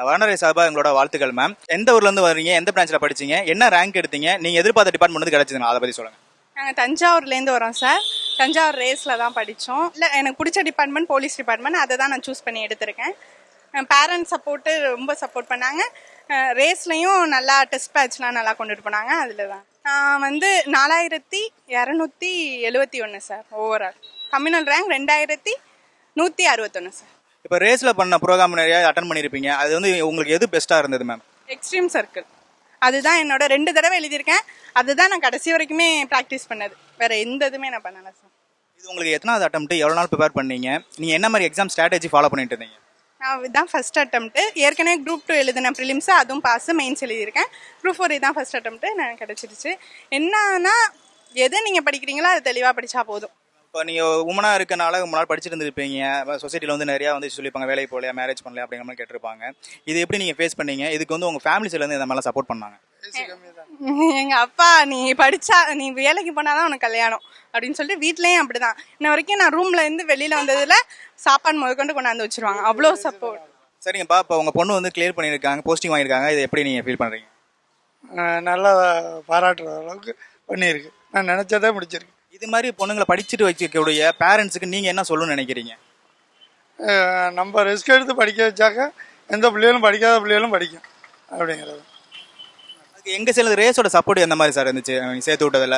வரண race சார்பாக எங்களோட வாழ்த்துக்கள் மேம். எந்த ஊர்லேருந்து வரீங்க, எந்த பிரான்ச்சில் படிச்சீங்க, என்ன ரேங்க் எடுத்தீங்க, நீங்கள் எதிர்பார்த்த டிபார்ட்மெண்ட் வந்து கிடச்சிதுங்களா, அதை பற்றி சொல்லுங்கள். நாங்கள் தஞ்சாவூர்லேருந்து வரோம் சார். தஞ்சாவூர் ரேஸில் தான் படித்தோம். இல்லை, எனக்கு பிடிச்ச டிபார்ட்மெண்ட் போலீஸ் டிபார்ட்மெண்ட், அதை தான் நான் சூஸ் பண்ணி எடுத்திருக்கேன். பேரண்ட்ஸ் சப்போர்ட்டு ரொம்ப சப்போர்ட் பண்ணாங்க. ரேஸ்லையும் நல்லா டெஸ்ட் பேட்ச்லாம் நல்லா கொண்டுட்டு போனாங்க. அதில் தான் நான் வந்து 4271 sir. Overall communal rank 2161 sir. இப்போ ரேஸில் பண்ண ப்ரோக்ராம் நிறையா அட்டன் பண்ணியிருப்பீங்க, அது வந்து உங்களுக்கு எது பெஸ்ட்டாக இருந்தது மேம்? எக்ஸ்ட்ரீம் சர்க்கிள், அதுதான் என்னோட 2 தடவை எழுதியிருக்கேன். அதுதான் நான் கடைசி வரைக்குமே ப்ராக்டிஸ் பண்ணது. வேற எந்த இதுவுமே நான் பண்ணலை சார். இது உங்களுக்கு எத்தனாவது அட்டெம்ப்ட், எவ்வளோ நாள் ப்ரிப்பேர் பண்ணீங்க, நீங்கள் என்ன மாதிரி எக்ஸாம் ஸ்ட்ராட்டஜி ஃபாலோ பண்ணிட்டு இருந்தீங்க? நான் இதுதான் ஃபர்ஸ்ட் அட்டெம்ப்ட். ஏற்கனவே குரூப் 2 எழுதின ப்ரிலிம்ஸ், அதுவும் பாஸ். மெயின்ஸ் எழுதியிருக்கேன். குரூப் 4 இதுதான் ஃபர்ஸ்ட் அட்டெம்ப்ட். நான் கிடச்சிருச்சு. என்னன்னா, எதை நீங்கள் படிக்கிறீங்களோ அது தெளிவாக படித்தா போதும். இப்போ நீங்கள் உமனாக இருக்கனால ரொம்ப நாள் படிச்சுட்டு இருந்திருப்பீங்க, சொசைட்டியில் வந்து நிறையா வந்து சொல்லியிருப்பாங்க, வேலைக்கு போகலையா, மேரேஜ் பண்ணலையா அப்படிங்கிற மாதிரி கேட்டிருப்பாங்க. இது எப்படி நீங்கள் ஃபேஸ் பண்ணீங்க? இதுக்கு வந்து உங்கள் ஃபேமிலி சைட்லேருந்து இந்த மாதிரிலாம் சப்போர்ட் பண்ணாங்க? எங்கள் அப்பா, நீ படித்தா நீ வேலைக்கு போனாதான் உனக்கு கல்யாணம் அப்படின்னு சொல்லிட்டு வீட்லேயும் அப்படி தான். இன்ன வரைக்கும் நான் ரூமில் இருந்து வெளியில் வந்ததில் சாப்பாடு முதற்கொண்டு கொண்டாந்து வச்சுருவாங்க. அவ்வளோ சப்போர்ட். சரிங்கப்பா, இப்போ உங்கள் பொண்ணு வந்து கிளியர் பண்ணியிருக்காங்க, போஸ்டிங் வாங்கியிருக்காங்க, இதை எப்படி நீங்கள் ஃபீல் பண்ணுறீங்க? நல்லா பாராட்டுற அளவுக்கு பண்ணியிருக்கு. நான் நினச்சதே முடிச்சிருக்கு. இது மாதிரி பொண்ணுங்களை படிச்சுட்டு வச்சுக்கூடிய பேரண்ட்ஸுக்கு நீங்கள் என்ன சொல்லணும்னு நினைக்கிறீங்க? நம்ம ரிஸ்க் எடுத்து படிக்க வச்சாக்க எந்த பிள்ளைகளும் படிக்காத பிள்ளைகளும் படிக்கும் அப்படிங்கிறது. அதுக்கு எங்கள் சைடில் ரேஸோட சப்போர்ட் எந்த மாதிரி சார் இருந்துச்சு நீங்கள் சேர்த்து விட்டதில்?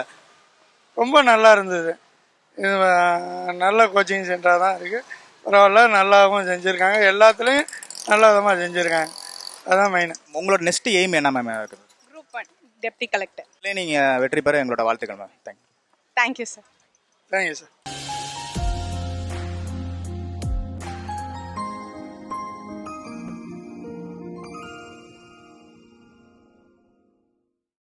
ரொம்ப நல்லா இருந்தது. இது நல்ல கோச்சிங் சென்டராக தான் இருக்குது. பரவாயில்ல, நல்லாவும் செஞ்சுருக்காங்க. எல்லாத்துலேயும் நல்ல விதமாக செஞ்சுருக்காங்க. அதுதான் மெயின். உங்களோட நெக்ஸ்ட் எய்ம் என்ன மேம் இருக்குது? Group 1 deputy collector. நீங்கள் வெற்றி பெற எங்களோட வாழ்த்துக்கள் ma'am. Thank you. Thank you sir. Thank you sir.